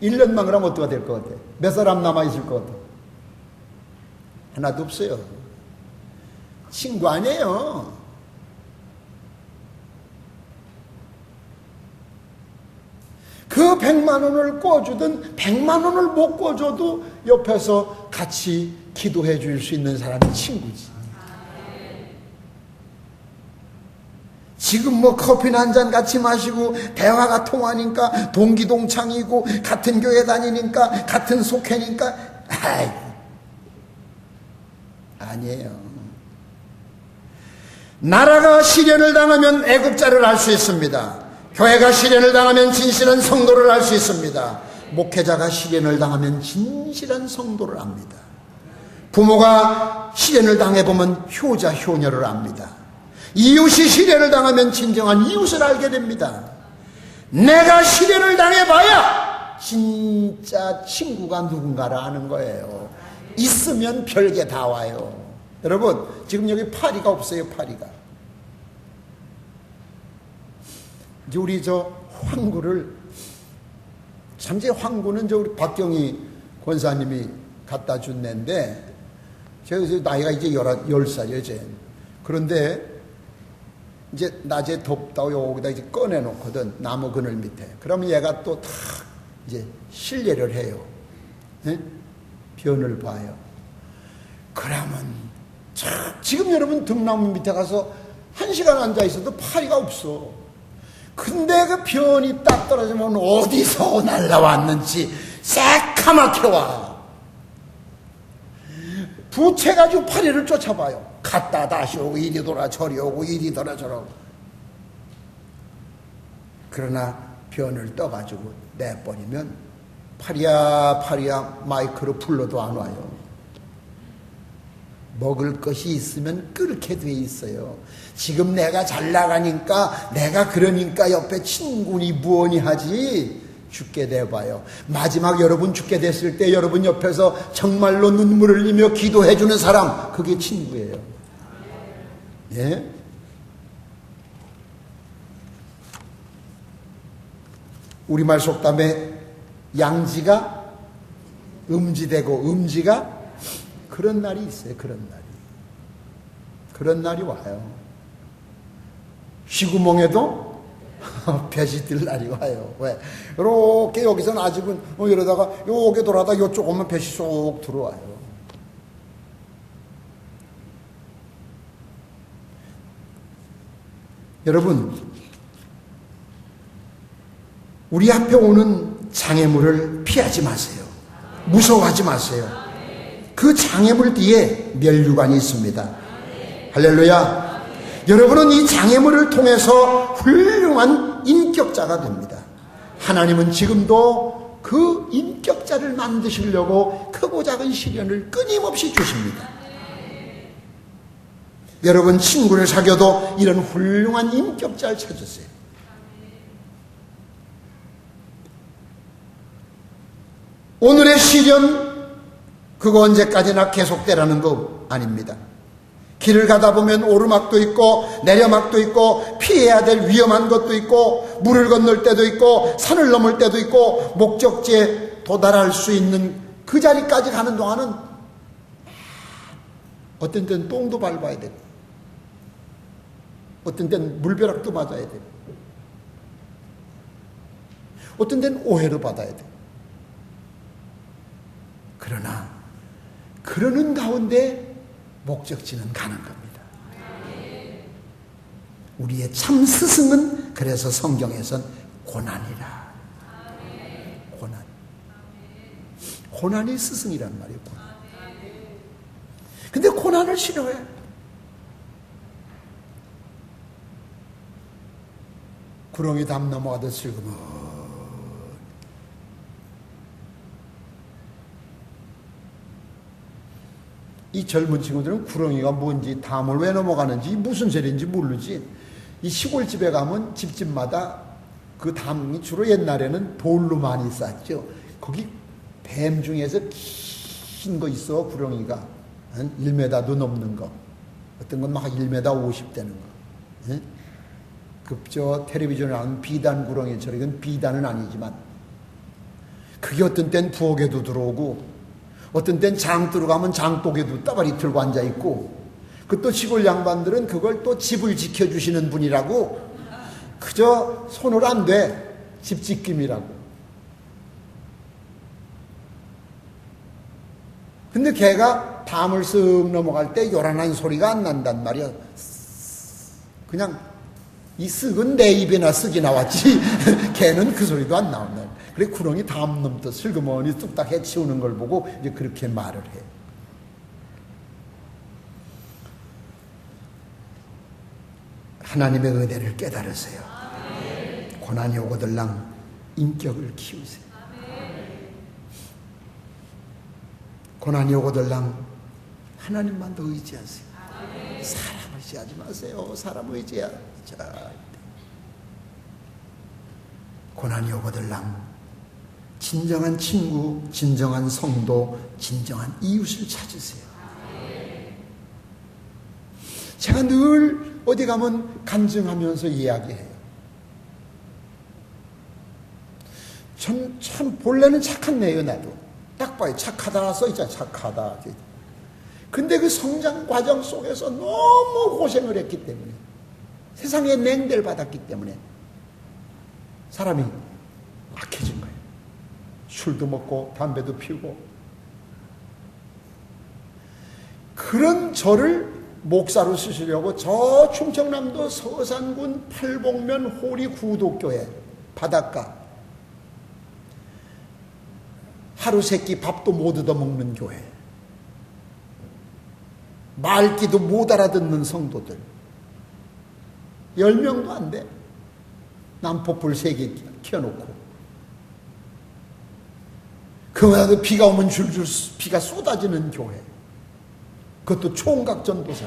1년만 그러면 어떻게 될 것 같아? 몇 사람 남아있을 것 같아? 하나도 없어요. 친구 아니에요. 그 100만 원을 꿔주든 100만 원을 못 꿔줘도 옆에서 같이 기도해 줄 수 있는 사람이 친구지. 지금 뭐 커피나 한잔 같이 마시고 대화가 통하니까 동기동창이고 같은 교회 다니니까 같은 속회니까 아니에요. 나라가 시련을 당하면 애국자를 알 수 있습니다. 교회가 시련을 당하면 진실한 성도를 알 수 있습니다. 목회자가 시련을 당하면 진실한 성도를 압니다. 부모가 시련을 당해보면 효자 효녀를 압니다. 이웃이 시련을 당하면 진정한 이웃을 알게 됩니다. 내가 시련을 당해봐야 진짜 친구가 누군가를 아는 거예요. 있으면 별게 다 와요. 여러분, 지금 여기 파리가 없어요. 파리가. 이제 우리 황구를, 참 제 황구는 우리 박경희 권사님이 갖다 준 애인데, 제가 나이가 이제 10살이에요, 이제. 그런데 이제 낮에 덥다고 여기다 이제 꺼내놓거든, 나무 그늘 밑에. 그러면 얘가 또 다 이제 실례를 해요. 네? 변을 봐요. 그러면 지금 여러분 등나무 밑에 가서 1시간 앉아 있어도 파리가 없어. 근데 그 변이 딱 떨어지면 어디서 날라왔는지 새카맣게 와. 부채가지고 파리를 쫓아봐요. 갔다 다시 오고 이리 돌아 저리 오고 이리 돌아 저리 오고. 그러나 변을 떠가지고 내버리면 파리야 파리야 마이크로 불러도 안 와요. 먹을 것이 있으면 끓게 돼 있어요. 지금 내가 잘 나가니까 내가 그러니까 옆에 친구니 무언이 하지. 죽게 돼봐요. 마지막 여러분 죽게 됐을 때 여러분 옆에서 정말로 눈물을 흘리며 기도해 주는 사람, 그게 친구예요. 예? 우리말 속담에 양지가 음지되고 음지가, 그런 날이 있어요. 그런 날이 와요. 쥐구멍에도 볕이 들 날이 와요. 왜? 이렇게 여기서는 아직은 이러다가 요게 돌아다 요쪽 오면 볕이 쏙 들어와요. 여러분, 우리 앞에 오는 장애물을 피하지 마세요. 무서워하지 마세요. 그 장애물 뒤에 멸류관이 있습니다. 할렐루야. 여러분은 이 장애물을 통해서 훌륭한 인격자가 됩니다. 하나님은 지금도 그 인격자를 만드시려고 크고 작은 시련을 끊임없이 주십니다. 여러분 친구를 사귀어도 이런 훌륭한 인격자를 찾으세요. 오늘의 시련, 그거 언제까지나 계속되라는 거 아닙니다. 길을 가다 보면 오르막도 있고 내려막도 있고 피해야 될 위험한 것도 있고 물을 건널 때도 있고 산을 넘을 때도 있고 목적지에 도달할 수 있는 그 자리까지 가는 동안은 어떤 때는 똥도 밟아야 되고 어떤 때는 물벼락도 맞아야 되고 어떤 때는 오해도 받아야 돼요. 그러나 그러는 가운데 목적지는 가는 겁니다. 우리의 참 스승은 그래서 성경에선 고난이라. 고난. 고난이 스승이란 말이에요. 고난. 근데 고난을 싫어해. 구렁이 담 넘어가듯 슬그머. 이 젊은 친구들은 구렁이가 뭔지, 담을 왜 넘어가는지, 무슨 죄인지 모르지. 이 시골집에 가면 집집마다 그 담이 주로 옛날에는 돌로 많이 쌌죠. 거기 뱀 중에서 긴 거 있어, 구렁이가. 1m도 넘는 거. 어떤 건 막 1m 50 되는 거. 저 텔레비전에 나오는 비단 구렁이처럼, 이건 비단은 아니지만, 그게 어떤 땐 부엌에도 들어오고, 어떤 땐 장뜨로 가면 장독에도 따바리 들고 앉아있고, 그 또 시골 양반들은 그걸 또 집을 지켜주시는 분이라고, 그저 손을 안 대. 집지킴이라고. 근데 걔가 담을 쓱 넘어갈 때 요란한 소리가 안 난단 말이야. 그냥 이 쓱은 내 입에나 쓱이 나왔지 걔는 그 소리도 안 나온다. 그래 구렁이 담 넘듯 슬그머니 뚝딱 해치우는 걸 보고 이제 그렇게 말을 해. 하나님의 은혜를 깨달으세요. 고난이 오거들랑 인격을 키우세요. 고난이 오거들랑 하나님만 더 의지하세요. 사람 의지하지 마세요. 사람 의지하자. 고난이 오거들랑 진정한 친구, 진정한 성도, 진정한 이웃을 찾으세요. 제가 늘 어디 가면 간증하면서 이야기해요. 참 본래는 착한 애요. 나도 딱 봐요. 착하다 써있잖아. 착하다. 근데 그 성장 과정 속에서 너무 고생을 했기 때문에, 세상에 냉대를 받았기 때문에 사람이 악해진 거예요. 술도 먹고 담배도 피우고. 그런 저를 목사로 쓰시려고 저 충청남도 서산군 팔복면 호리 구독교회 바닷가, 하루 세끼 밥도 못 얻어먹는 교회, 말귀도 못 알아듣는 성도들 10명도 안 돼. 난폭불 3개 켜놓고, 그마다 비가 오면 줄줄 비가 쏟아지는 교회, 그것도 총각 전도사.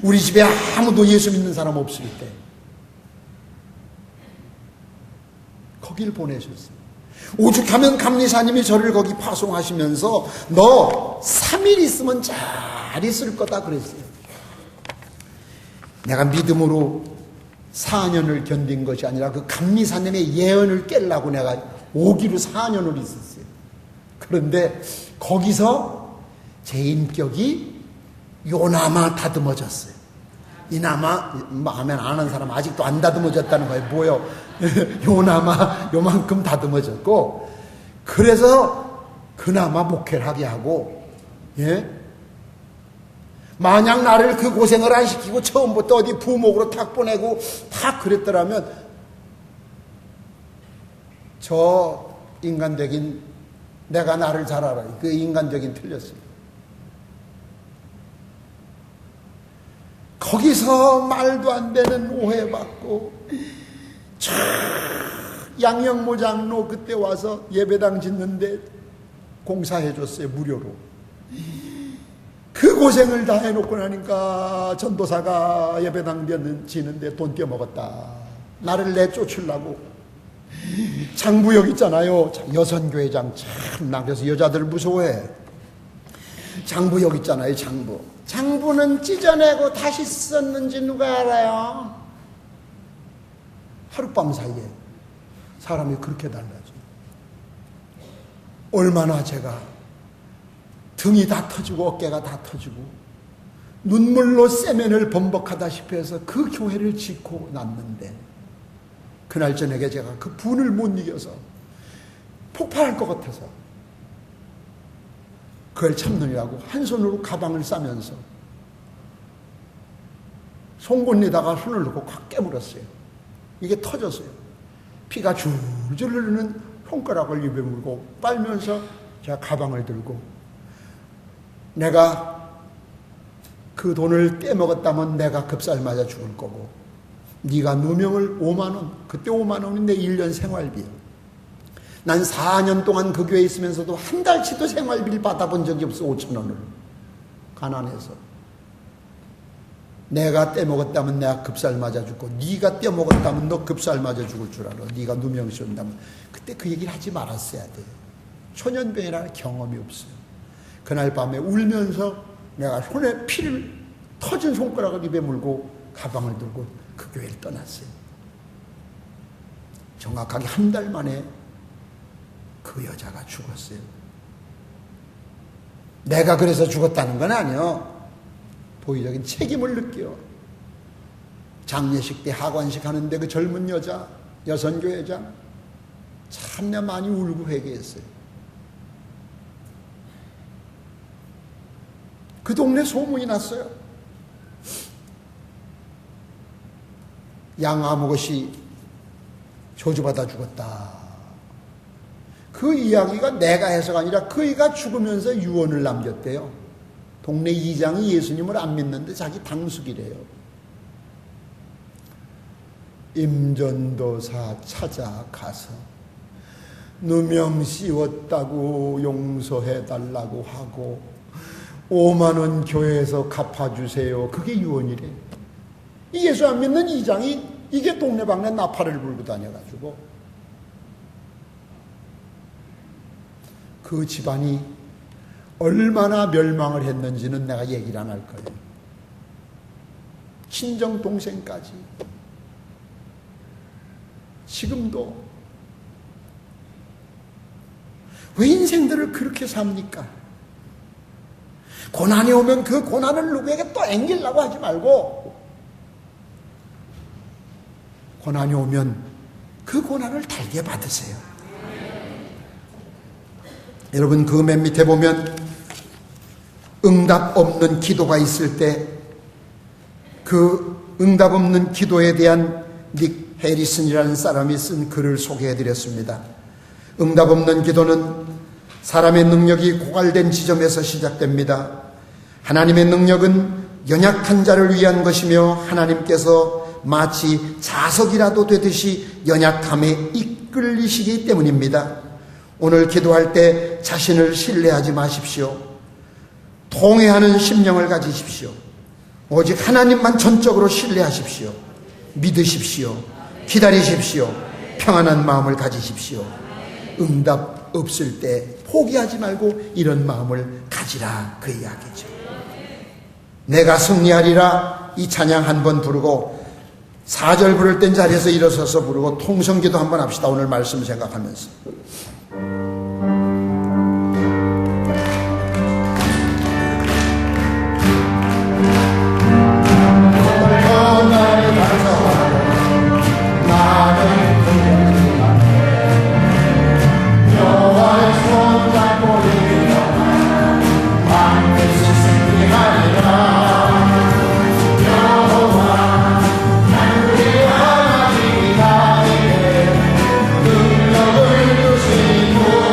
우리 집에 아무도 예수 믿는 사람 없을 때 거길 보내셨어요. 오죽하면 감리사님이 저를 거기 파송하시면서 너 3일 있으면 잘 있을 거다 그랬어요. 내가 믿음으로 4년을 견딘 것이 아니라 그 감리사님의 예언을 깨려고 내가 오기로 4년을 있었어요. 그런데 거기서 제 인격이 요나마 다듬어졌어요. 이나마 마음에 안 하는 사람 아직도 안 다듬어졌다는 거예요. 뭐요? 요나마 요만큼 다듬어졌고, 그래서 그나마 목회를 하게 하고, 예? 만약 나를 그 고생을 안 시키고 처음부터 어디 부목으로 탁 보내고 다 그랬더라면 저 인간적인, 내가 나를 잘 알아요. 그 인간적인 틀렸어요. 거기서 말도 안 되는 오해받고, 양영모 장로 그때 와서 예배당 짓는데 공사해줬어요. 무료로. 그 고생을 다 해놓고 나니까 전도사가 예배당 짓는데 돈 떼먹었다. 나를 내쫓으려고. 장부역 있잖아요. 여선교회장 참나. 그래서 여자들 무서워해. 장부역 있잖아요. 장부는 찢어내고 다시 썼는지 누가 알아요? 하룻밤 사이에 사람이 그렇게 달라져. 얼마나 제가 등이 다 터지고 어깨가 다 터지고 눈물로 세면을 범벅하다시피 해서 그 교회를 짓고 났는데, 그날 저녁에 제가 그 분을 못 이겨서 폭발할 것 같아서 그걸 참느냐고 한 손으로 가방을 싸면서 송곳니에다가 손을 넣고 확 깨물었어요. 이게 터졌어요. 피가 줄줄 흐르는 손가락을 입에 물고 빨면서 제가 가방을 들고, 내가 그 돈을 떼먹었다면 내가 급살 맞아 죽을 거고, 네가 누명을 5만 원, 그때 5만 원이 내 1년 생활비야. 난 4년 동안 그 교회에 있으면서도 한 달치도 생활비를 받아본 적이 없어. 5천 원을 가난해서. 내가 떼먹었다면 내가 급살 맞아 죽고, 네가 떼먹었다면 너 급살 맞아 죽을 줄 알아. 네가 누명 씌운다면. 그때 그 얘기를 하지 말았어야 돼. 초년병이라는 경험이 없어요. 그날 밤에 울면서 내가 손에 피를 터진 손가락을 입에 물고 가방을 들고 그 교회를 떠났어요. 정확하게 한 달 만에 그 여자가 죽었어요. 내가 그래서 죽었다는 건 아니요. 보이적인 책임을 느껴. 장례식 때 하관식 하는데 그 젊은 여자, 여선교회장 참나 많이 울고 회개했어요. 그 동네 소문이 났어요. 양아무것이 저주받아 죽었다. 그 이야기가 내가 해서가 아니라 그이가 죽으면서 유언을 남겼대요. 동네 이장이 예수님을 안 믿는데 자기 당숙이래요. 임전도사 찾아가서 누명 씌웠다고 용서해달라고 하고 5만 원 교회에서 갚아주세요. 그게 유언이래. 이 예수 안 믿는 이장이 이게 동네방네 나팔을 불고 다녀가지고 그 집안이 얼마나 멸망을 했는지는 내가 얘기를 안 할 거예요. 친정 동생까지. 지금도 왜 인생들을 그렇게 삽니까? 고난이 오면 그 고난을 누구에게 또 앵기려고 하지 말고, 고난이 오면 그 고난을 달게 받으세요. 여러분, 그 맨 밑에 보면 응답 없는 기도가 있을 때 그 응답 없는 기도에 대한 닉 해리슨이라는 사람이 쓴 글을 소개해드렸습니다. 응답 없는 기도는 사람의 능력이 고갈된 지점에서 시작됩니다. 하나님의 능력은 연약한 자를 위한 것이며 하나님께서 마치 자석이라도 되듯이 연약함에 이끌리시기 때문입니다. 오늘 기도할 때 자신을 신뢰하지 마십시오. 통회하는 심령을 가지십시오. 오직 하나님만 전적으로 신뢰하십시오. 믿으십시오. 기다리십시오. 평안한 마음을 가지십시오. 응답 없을 때 포기하지 말고 이런 마음을 가지라, 그 이야기죠. 내가 승리하리라 이 찬양 한번 부르고 4절 부를 땐 자리에서 일어서서 부르고 통성기도 한번 합시다. 오늘 말씀 생각하면서. 능력을 주시고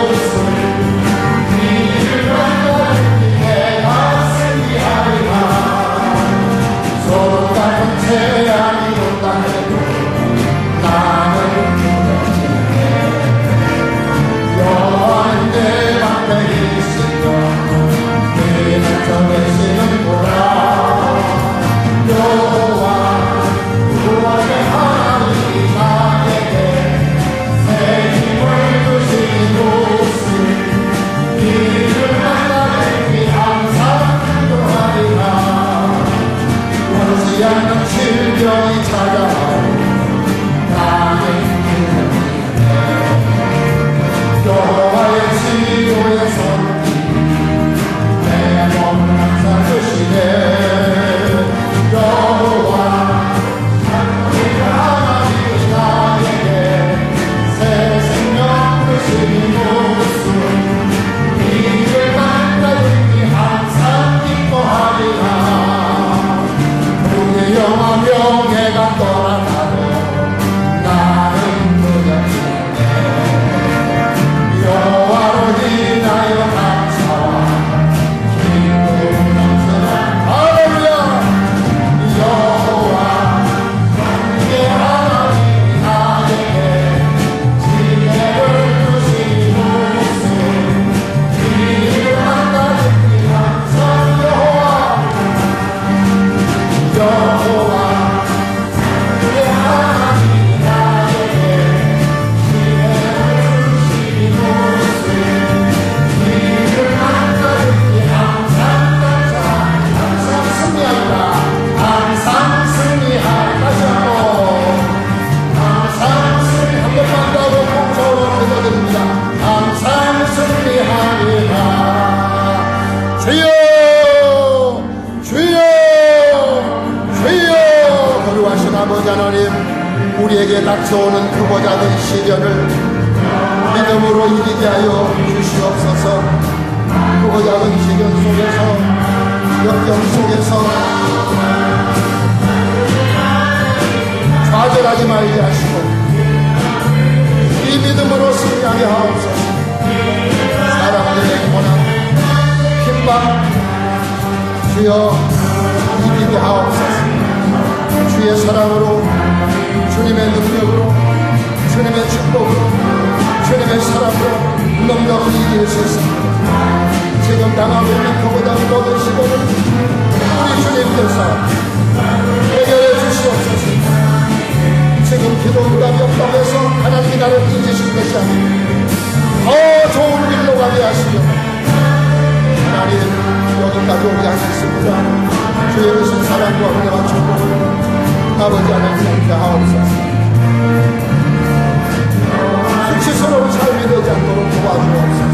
우리에게 닥쳐오는 크고자 큰 시련을 믿음으로 이기게 하여 주시옵소서. 크고자 큰 시련 속에서, 역경 속에서 좌절하지 말게 하시고 이 믿음으로 승리하게 하옵소서. 사람들의 고난, 핍박 주여 이기게 하옵소서. 주의 사랑으로, 주님의 능력으로, 주님의 축복으로, 주님의 사랑으로 넉넉히 이길 수 있습니다. 지금 당하고 있는 그보다 모든 시련을 우리 주님께서 해결해 주시옵소서. 지금 기도 응답이 없다고 해서 하나님이 나를 잊으신 것이 아니고 더 좋은 길로 가게 하시려 하나님 여기까지 오게 하셨습니다. 주의 오신 사랑과 은혜와 축복을 아버지 하나님께 하옵소서. 수치스러운 삶이 되지 않도록 도와주옵소서.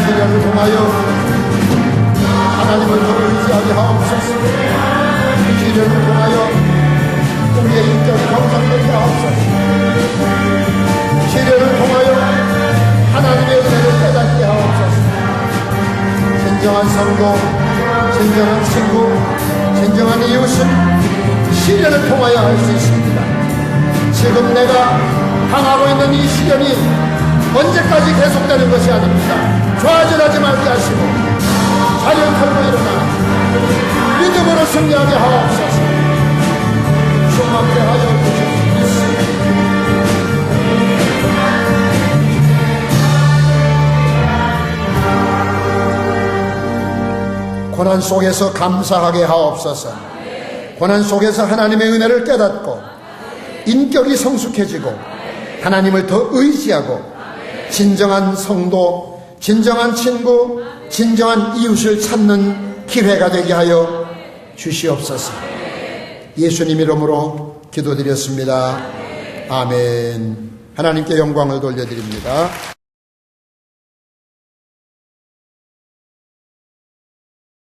시련을 통하여 하나님을 더 의지하게 하옵소서. 시련을 통하여 우리의 인격이 경상되게 하옵소서. 시련을 통하여 하나님의 은혜를 깨닫게 하옵소서. 진정한 성도, 진정한 친구, 진정한 이웃은 시련을 통하여 할 수 있습니다. 지금 내가 당하고 있는 이 시련이 언제까지 계속되는 것이 아닙니다. 좌절하지 말게 하시고 자리를 털고 일어나 믿음으로 승리하게 하옵소서. 충만케 하여 주시옵소서. 고난 속에서 감사하게 하옵소서. 고난 속에서 하나님의 은혜를 깨닫고 인격이 성숙해지고 하나님을 더 의지하고 진정한 성도, 진정한 친구, 진정한 이웃을 찾는 기회가 되게 하여 주시옵소서. 예수님 이름으로 기도드렸습니다. 아멘. 하나님께 영광을 돌려드립니다.